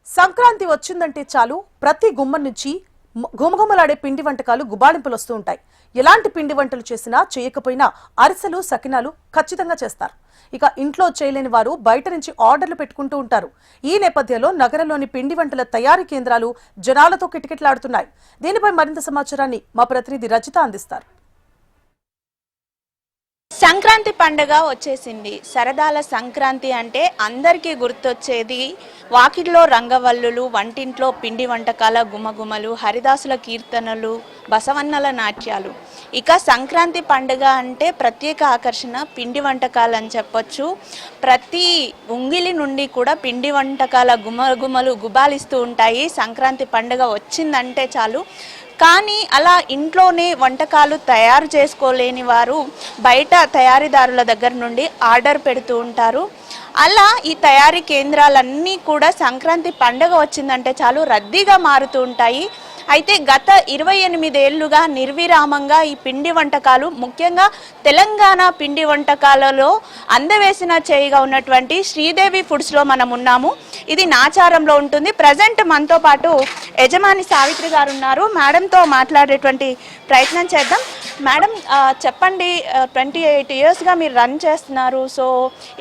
సంక్రాంతి వచ్చిందంటే చాలు ప్రతి గుమ్మం నుంచి గుమగుమలాడే పిండి వంటకాలు గుబాళింపులు వస్తూ ఉంటాయి. ఎలాంటి పిండి వంటలు చేసినా చేయకపోయినా అరిసెలు సకినాలు ఖచ్చితంగా చేస్తారు. ఇక ఇంట్లో చేయలేని వారు బయట నుంచి ఆర్డర్లు పెట్టుకుంటూ ఉంటారు. ఈ నేపథ్యంలో నగరంలోని పిండి వంటల తయారీ కేంద్రాలు జనాలతో కిటకిటలాడుతున్నాయి. దీనిపై మరింత సమాచారాన్ని మా ప్రతినిధి రజిత అందిస్తారు. సంక్రాంతి పండుగ వచ్చేసింది. సరదాల సంక్రాంతి అంటే అందరికీ గుర్తొచ్చేది వాకిట్లో రంగవల్లులు, వంటింట్లో పిండి వంటకాల గుమగుమలు, హరిదాసుల కీర్తనలు, బసవన్నల నాట్యాలు. ఇక సంక్రాంతి పండుగ అంటే ప్రత్యేక ఆకర్షణ పిండి వంటకాలు అని చెప్పొచ్చు. ప్రతి ఉంగిలి నుండి కూడా పిండి వంటకాల గుమగుమలు గుబాలిస్తూ ఉంటాయి. సంక్రాంతి పండుగ వచ్చిందంటే చాలు. కానీ అలా ఇంట్లోనే వంటకాలు తయారు చేసుకోలేని వారు బయట తయారీదారుల దగ్గర నుండి ఆర్డర్ పెడుతూ ఉంటారు. అలా ఈ తయారీ కేంద్రాలన్నీ కూడా సంక్రాంతి పండుగ వచ్చిందంటే చాలు రద్దీగా మారుతూ ఉంటాయి. అయితే గత 28 ఏళ్లుగా నిర్విరామంగా ఈ పిండి వంటకాలు, ముఖ్యంగా తెలంగాణ పిండి వంటకాలలో అందవేసిన చేయిగా ఉన్నటువంటి శ్రీదేవి ఫుడ్స్లో మనం ఉన్నాము. ఇది నాచారంలో ఉంటుంది. ప్రజెంట్ మనతో పాటు యజమాని సావిత్రి గారు ఉన్నారు. మేడంతో మాట్లాడేటువంటి ప్రయత్నం చేద్దాం. మేడం చెప్పండి, 28 ఇయర్స్గా మీరు రన్ చేస్తున్నారు. సో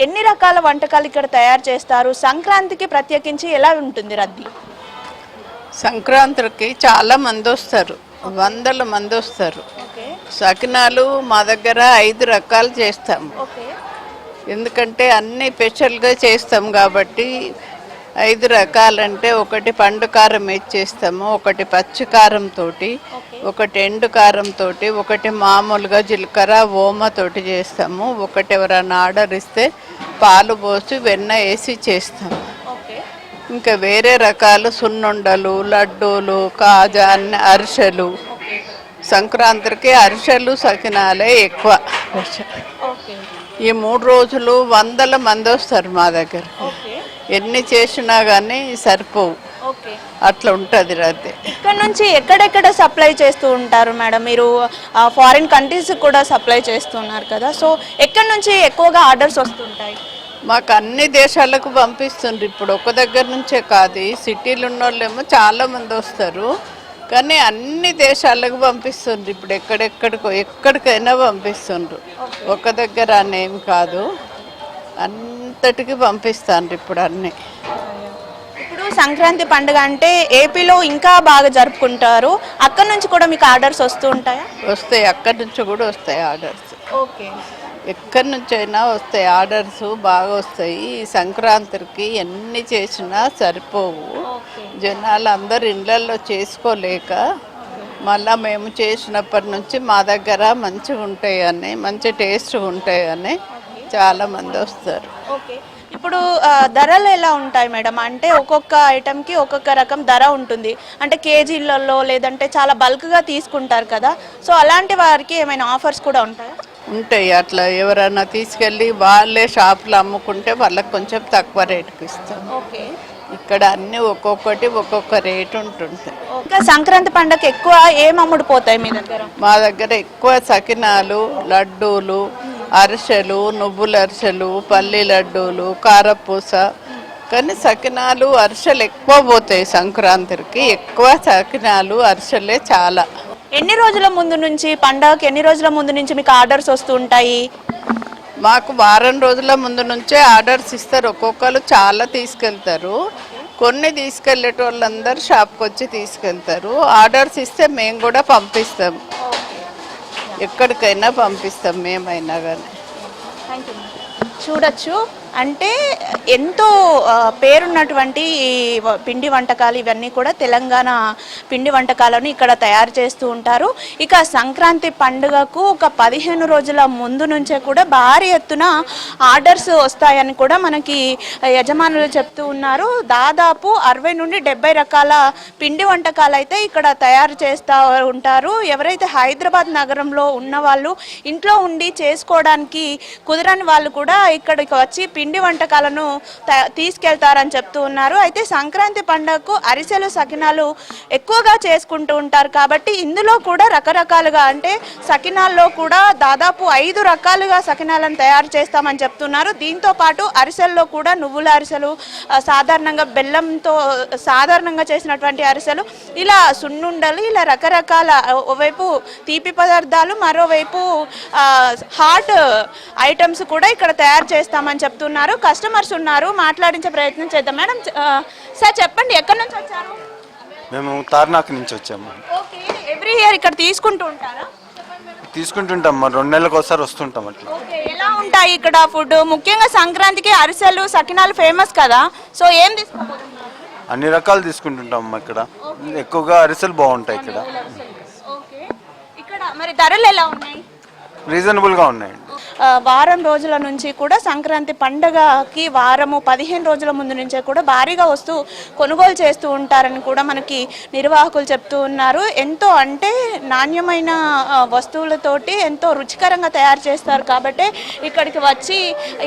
ఎన్ని రకాల వంటకాలు ఇక్కడ తయారు చేస్తారు? సంక్రాంతికి ప్రత్యేకించి ఎలా ఉంటుంది రద్దీ? సంక్రాంతికి చాలా మంది వస్తారు, వందల మంది వస్తారు. సకినాలు మా దగ్గర 5 రకాలు చేస్తాము. ఎందుకంటే అన్నీ స్పెషల్గా చేస్తాం కాబట్టి 5 రకాలంటే ఒకటి పండు కారం వేసి చేస్తాము, ఒకటి పచ్చి కారంతో, ఒకటి ఎండు కారంతో, ఒకటి మామూలుగా జీలకర్ర ఓమతోటి చేస్తాము, ఒకటి ఎవరైనా ఆర్డర్ ఇస్తే పాలు పోసి వెన్న వేసి చేస్తాము. ఇంకా వేరే రకాలు సున్నుండలు, లడ్డూలు, కాజా, అరిసెలు. సంక్రాంతికి అరిసెలు సకినాలే ఎక్కువ. ఈ 3 రోజులు వందల మంది వస్తారు మా దగ్గర. ఎన్ని చేసినా కానీ సరిపోవు, అట్లా ఉంటుంది రద్దీ. ఇక్కడ నుంచి ఎక్కడెక్కడ సప్లై చేస్తూ ఉంటారు మేడం? మీరు ఫారిన్ కంట్రీస్ కూడా సప్లై చేస్తున్నారు కదా, సో ఎక్కడి నుంచి ఎక్కువగా ఆర్డర్స్ వస్తుంటాయి? మాకు అన్ని దేశాలకు పంపిస్తుండ్రు. ఇప్పుడు ఒక దగ్గర నుంచే కాదు, సిటీలు ఉన్న వాళ్ళేమో చాలా మంది వస్తారు, కానీ అన్ని దేశాలకు పంపిస్తుండ్రు. ఇప్పుడు ఎక్కడికైనా పంపిస్తుండ్రు. ఒక దగ్గర అనేం కాదు, అంతటికి పంపిస్తాండ్రు ఇప్పుడు అన్నీ. ఇప్పుడు సంక్రాంతి పండుగ అంటే ఏపీలో ఇంకా బాగా జరుపుకుంటారు. అక్కడ నుంచి కూడా మీకు ఆర్డర్స్ వస్తూ ఉంటాయా? వస్తాయి, అక్కడి నుంచి కూడా వస్తాయి ఆర్డర్స్. ఓకే, ఎక్కడి నుంచి అయినా వస్తాయి ఆర్డర్స్, బాగా వస్తాయి. ఈ సంక్రాంతికి ఎన్ని చేసినా సరిపోవు. జనాలు అందరు ఇళ్ళల్లో చేసుకోలేక మళ్ళీ మేము చేసినప్పటి నుంచి మా దగ్గర మంచిగా ఉంటాయని, మంచి టేస్ట్గా ఉంటాయని చాలామంది వస్తారు. ఇప్పుడు ధరలు ఎలా ఉంటాయి మేడం? అంటే ఒక్కొక్క ఐటెంకి ఒక్కొక్క రకం ధర ఉంటుంది. అంటే కేజీలలో లేదంటే చాలా బల్క్గా తీసుకుంటారు కదా, సో అలాంటి వారికి ఏమైనా ఆఫర్స్ కూడా ఉంటాయా? ఉంటాయి. అట్లా ఎవరైనా తీసుకెళ్ళి వాళ్ళే షాపులో అమ్ముకుంటే వాళ్ళకి కొంచెం తక్కువ రేటుకి ఇస్తాం. ఇక్కడ అన్ని ఒక్కొక్కటి ఒక్కొక్క రేటు ఉంటుంది. ఇంకా సంక్రాంతి పండుగ ఎక్కువ ఏం అమ్ముడుపోతాయి మీ దగ్గర? మా దగ్గర ఎక్కువ సకినాలు, లడ్డూలు, అరిసెలు, నువ్వుల అరిసెలు, పల్లి లడ్డూలు, కారపూస. కానీ సకినాలు అరిసెలు ఎక్కువ పోతాయి. సంక్రాంతికి ఎక్కువ సకినాలు అరిసెలే చాలా. ఎన్ని రోజుల ముందు నుంచి, పండగకి ఎన్ని రోజుల ముందు నుంచి మీకు ఆర్డర్స్ వస్తూ ఉంటాయి? మాకు వారం రోజుల ముందు నుంచే ఆర్డర్స్ ఇస్తారు. ఒక్కొక్కరు చాలా తీసుకెళ్తారు. కొన్ని తీసుకెళ్ళేట వాళ్ళందరూ షాప్కి వచ్చి తీసుకెళ్తారు. ఆర్డర్స్ ఇస్తే మేము కూడా పంపిస్తాం, ఎక్కడికైనా పంపిస్తాం మేమైనా కానీ. చూడొచ్చు, అంటే ఎంతో పేరున్నటువంటి ఈ పిండి వంటకాలు ఇవన్నీ కూడా తెలంగాణ పిండి వంటకాలను ఇక్కడ తయారు చేస్తూ ఉంటారు. ఇక సంక్రాంతి పండుగకు ఒక 15 రోజుల ముందు నుంచే కూడా భారీ ఎత్తున ఆర్డర్స్ వస్తాయని కూడా మనకి యజమానులు చెప్తూ ఉన్నారు. దాదాపు 60 నుండి 70 రకాల పిండి వంటకాలు అయితే ఇక్కడ తయారు చేస్తూ ఉంటారు. ఎవరైతే హైదరాబాద్ నగరంలో ఉన్న వాళ్ళు, ఇంట్లో ఉండి చేసుకోవడానికి కుదరని వాళ్ళు కూడా ఇక్కడికి వచ్చి పిండి వంటకాలను తీసుకెళ్తారని చెప్తూ ఉన్నారు. అయితే సంక్రాంతి పండుగకు అరిసెలు సకినాలు ఎక్కువగా చేసుకుంటూ ఉంటారు కాబట్టి ఇందులో కూడా రకరకాలుగా అంటే సకినాల్లో కూడా దాదాపు 5 రకాలుగా సకినాలను తయారు చేస్తామని చెప్తున్నారు. దీంతో పాటు అరిసెల్లో కూడా నువ్వుల అరిసెలు, సాధారణంగా బెల్లంతో సాధారణంగా చేసినటువంటి అరిసెలు, ఇలా సున్నుండలు, ఇలా రకరకాల ఓవైపు తీపి పదార్థాలు, మరోవైపు హాట్ ఐటమ్స్ కూడా ఇక్కడ తయారు చేస్తామని చెప్తున్నారు. కస్టమర్స్ ఉన్నారు, మాట్లాడించే ప్రయత్నం చేద్దాం. మేడం సార్ చెప్పండి, ఎక్కడి నుంచి వచ్చారు? మేము తార్నాక నుంచి వచ్చాము. ఓకే, ఎవ్రీ ఇయర్ ఇక్కడ తీసుకుంటూ ఉంటారా? తీసుకుంటుంటాం, మరి 2 నెలలకు ఒకసారి వస్తుంటాం అట్లా. ఓకే, ఎలా ఉంటాయి ఇక్కడ ఫుడ్? ముఖ్యంగా సంక్రాంతికి అరిసెలు సకినాలు ఫేమస్ కదా, సో ఏం తీసుకోబోతున్నారు? అన్ని రకాలు తీసుకుంటుంటాం ఇక్కడ. ఎక్కువగా అరిసెలు బాగుంటాయి ఇక్కడ. ఓకే, ఇక్కడ మరి ధరలు ఎలా ఉన్నాయి? రీజనబుల్గా ఉన్నాయండి. వారం రోజుల నుంచి కూడా సంక్రాంతి పండగకి వారము 15 రోజుల ముందు నుంచే కూడా భారీగా వస్తూ కొనుగోలు చేస్తూ ఉంటారని కూడా మనకి నిర్వాహకులు చెప్తూ ఉన్నారు. ఎంతో అంటే నాణ్యమైన వస్తువులతోటి ఎంతో రుచికరంగా తయారు చేస్తారు కాబట్టి ఇక్కడికి వచ్చి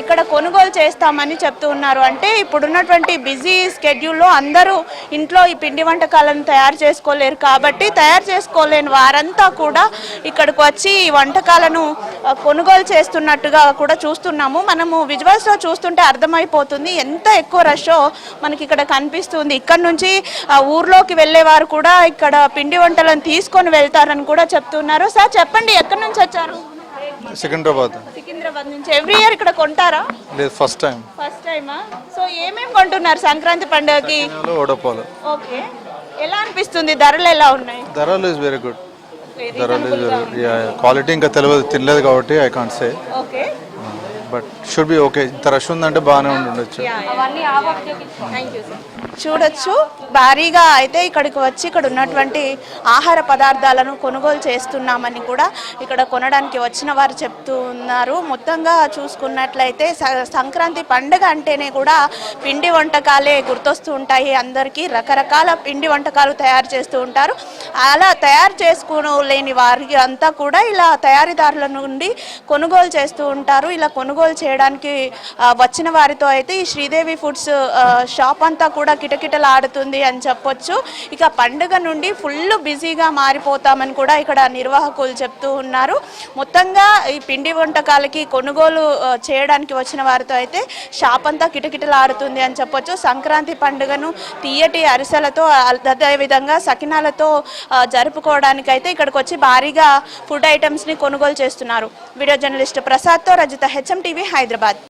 ఇక్కడ కొనుగోలు చేస్తామని చెప్తూ ఉన్నారు. అంటే ఇప్పుడున్నటువంటి బిజీ స్కెడ్యూల్లో అందరూ ఇంట్లో ఈ పిండి వంటకాలను తయారు చేసుకోలేరు కాబట్టి తయారు చేసుకోలేని వారంతా కూడా ఇక్కడికి వచ్చి ఈ వంటకాలను కొనుగోలు చేస్తున్నట్టుగా కూడా చూస్తున్నాము. మనము విజువల్స్లో చూస్తుంటే అర్థమైపోతుంది ఎంత ఎక్కువ రషో మనకి ఇక్కడ కనిపిస్తుంది. ఇక్కడ నుంచి ఊర్లోకి వెళ్ళేవారు కూడా ఇక్కడ పిండి వంటలను తీసుకొని వెళ్తారని కూడా చెప్తున్నారు. సార్ చెప్పండి, ఎక్కడి నుంచి వచ్చారు? సికింద్రాబాద్ నుంచి. ఎవ్రీ ఇయర్ ఇక్కడ కొంటారా? లేదు, ఫస్ట్ టైమా? సో ఏమేమి కొంటున్నారు సంక్రాంతి పండుగకి? ఓడపాలు. ఓకే, ఎలా అనిపిస్తుంది? ధరలు ఎలా ఉన్నాయి? ధరలు ఇస్ వెరీ గుడ్. క్వాలిటీ ఇంకా తినలేదు కాబట్టి I can't say, okay, but should be okay. ఇంత రష్ ఉందంటే బాగానే ఉండొచ్చు. చూడొచ్చు, భారీగా అయితే ఇక్కడికి వచ్చి ఇక్కడ ఉన్నటువంటి ఆహార పదార్థాలను కొనుగోలు చేస్తున్నామని కూడా ఇక్కడ కొనడానికి వచ్చిన వారు చెప్తూ ఉన్నారు. మొత్తంగా చూసుకున్నట్లయితే సంక్రాంతి పండుగ అంటేనే కూడా పిండి వంటకాలే గుర్తొస్తూ ఉంటాయి. అందరికీ రకరకాల పిండి వంటకాలు తయారు చేస్తూ ఉంటారు. అలా తయారు చేసుకోలేని వారికి అంతా కూడా ఇలా తయారీదారుల నుండి కొనుగోలు చేస్తూ ఉంటారు. ఇలా కొనుగోలు చేయడానికి వచ్చిన వారితో అయితే ఈ శ్రీదేవి ఫుడ్స్ షాప్ అంతా కూడా కిటకిటలాడుతుంది అని చెప్పొచ్చు. ఇక పండుగ నుండి ఫుల్ బిజీగా మారిపోతామని కూడా ఇక్కడ నిర్వాహకులు చెప్తూ ఉన్నారు. మొత్తంగా ఈ పిండి వంటకాలకి కొనుగోలు చేయడానికి వచ్చిన వారితో అయితే షాప్ అంతా కిటకిటలాడుతుంది అని చెప్పొచ్చు. సంక్రాంతి పండుగను తీయటి అరిసెలతో అదేవిధంగా సకినాలతో జరుపుకోవడానికి అయితే ఇక్కడికి వచ్చి భారీగా ఫుడ్ ఐటమ్స్ని కొనుగోలు చేస్తున్నారు. వీడియో జర్నలిస్ట్ ప్రసాద్తో రజిత, హెచ్ఎం టీవీ, హైదరాబాద్.